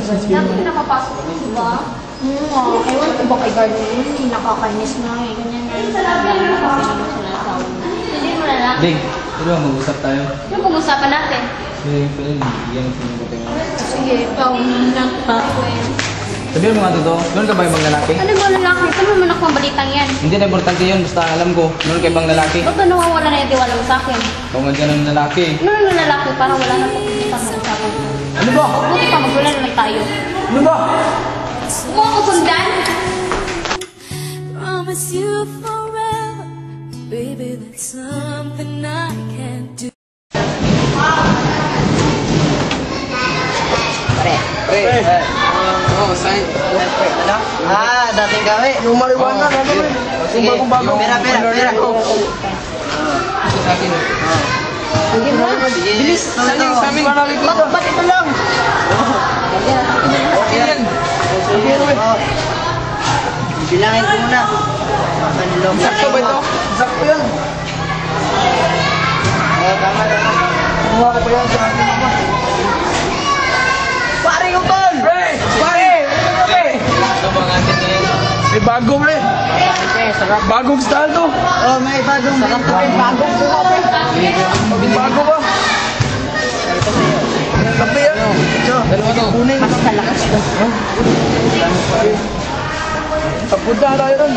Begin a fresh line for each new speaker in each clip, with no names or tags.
Dapat na nakapasok ko, di ba? Ewan ko ba kay Garden yun, hindi nakakainis na eh. Ganyan na yung nakakainis sila na tawag. Hindi mo na lang.
Ding, ito ba mag-usap tayo?
Yung pag-usapan natin.
Pwede, bigyan ko ng kape mo.
Sige, ikaw na
Sabihin mo nga totoo, meron ka ba ibang lalaki?
ano ba lalaki? Saan naman ako ang balitang yan?
Hindi na importante yun, basta alam ko, meron ka ibang lalaki.
Ba't ba nawawala na yung tiwala mo sa akin?
Tungod ka ng lalaki.
Ano na lalaki? Parang wala na pag-usapan sa usapan ko.
Ano ba?
Buti pa, magwala na lang tayo.
Ano ba?
Mo ako sundan?
Promise you forever, baby, that's something I can't do.
Dating kami.
Yung marijuana, ano ba?
Sige,
Yung bagong-bago.
pera.
Ito sa akin.
Sige na. Bilis.
Sa amin.
Ba't ito lang?
Okay yan.
Bilangin ko muna.
Sakto ba ito? Sakto yan.
Tama.
Kuha ko pa yan sa akin naman. Pare ko tol! Pare!
Ito ba nga din yan?
May bago pre. Bagong style to.
Oh, may bagong
May bagong buka pre. May bago ba? Kape yan.
Dalawa to.
Mas kalakas to.
Papunta tayo nun.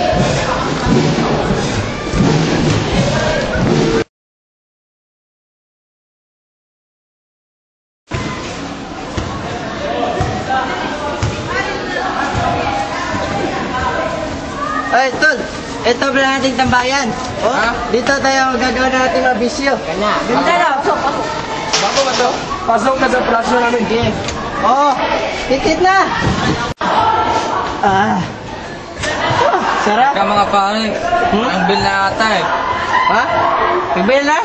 Ay, tol. Ito ba nating tambayan? Oh,
Ha?
dito tayo gagawa natin ng bisyo. Kanya. Ganda na.
Bago ba to?
Pasok ka sa plasyo namin.
Oh, titit na. Sarap.
Kaya mga pare, ang bill na ata eh.
Ha? Pibel na?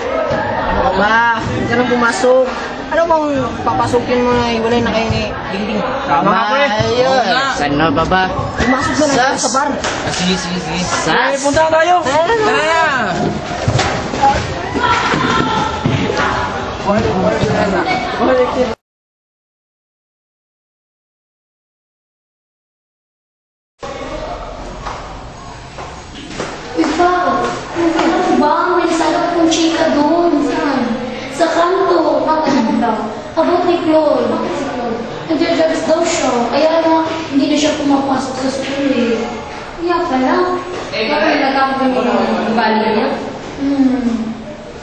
Ba, hindi ka nang pumasok. Ano bang papasukin mo na iwalay na kayo ni Dingding?
Tama, pre.
Ayun.
Oo nga.
Saan na ba ba? Pumasok na lang sa bar.
Sige.
Ay, punta tayo.
Tara na!
Ikaw, ano ba? May nasalap kong chika doon. Saan? Sa kanto. Bakit ano daw? About ni Claude. Bakit si Claude? Nagja-drugs daw siya. Kaya na, hindi na siya pumapasok sa school eh. Kaya pala. Kaya pala nagkakaroon yung ugali niya.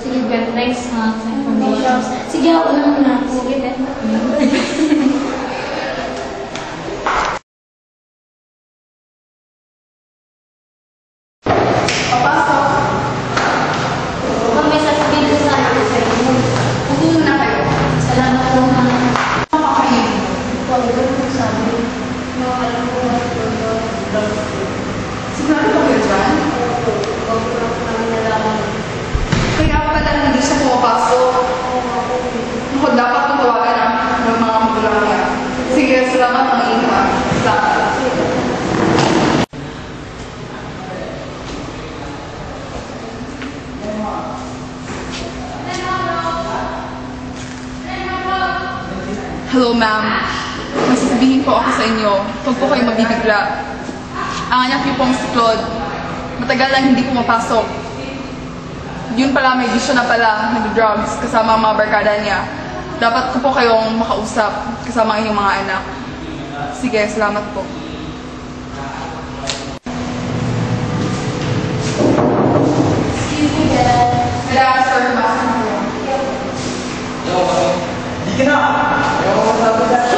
Sige, Ben. Thanks ha. Sa information. Sige, ako na muna. Sige, Ben. Kung may sasabihin ko sa akin sa inyo, huwag muna kayo. Salamat po na makakain. Huwag ko sabi. Alam ko na ito.
Sigurado ba kayo dyan?
Huwag ko namin nalaman.
Kaya pala hindi siya pumapasok. Ako dapat matawagan ng mga magulang niya. Sige, salamat ang ingat. Salamat. Hello, ma'am. May sasabihin po ako sa inyo. Huwag po kayo mabibigla. Ang anak niyo pong si Claude, matagal lang hindi pumapasok. Yun pala, may bisyo na pala, nag-drugs kasama ang mga barkada niya. Dapat ko po kayong makausap kasama ang inyong mga anak. Sige, salamat po. Kailangan, sir, tumasan po.
Di ka na. Ayaw ko magsabi dyan.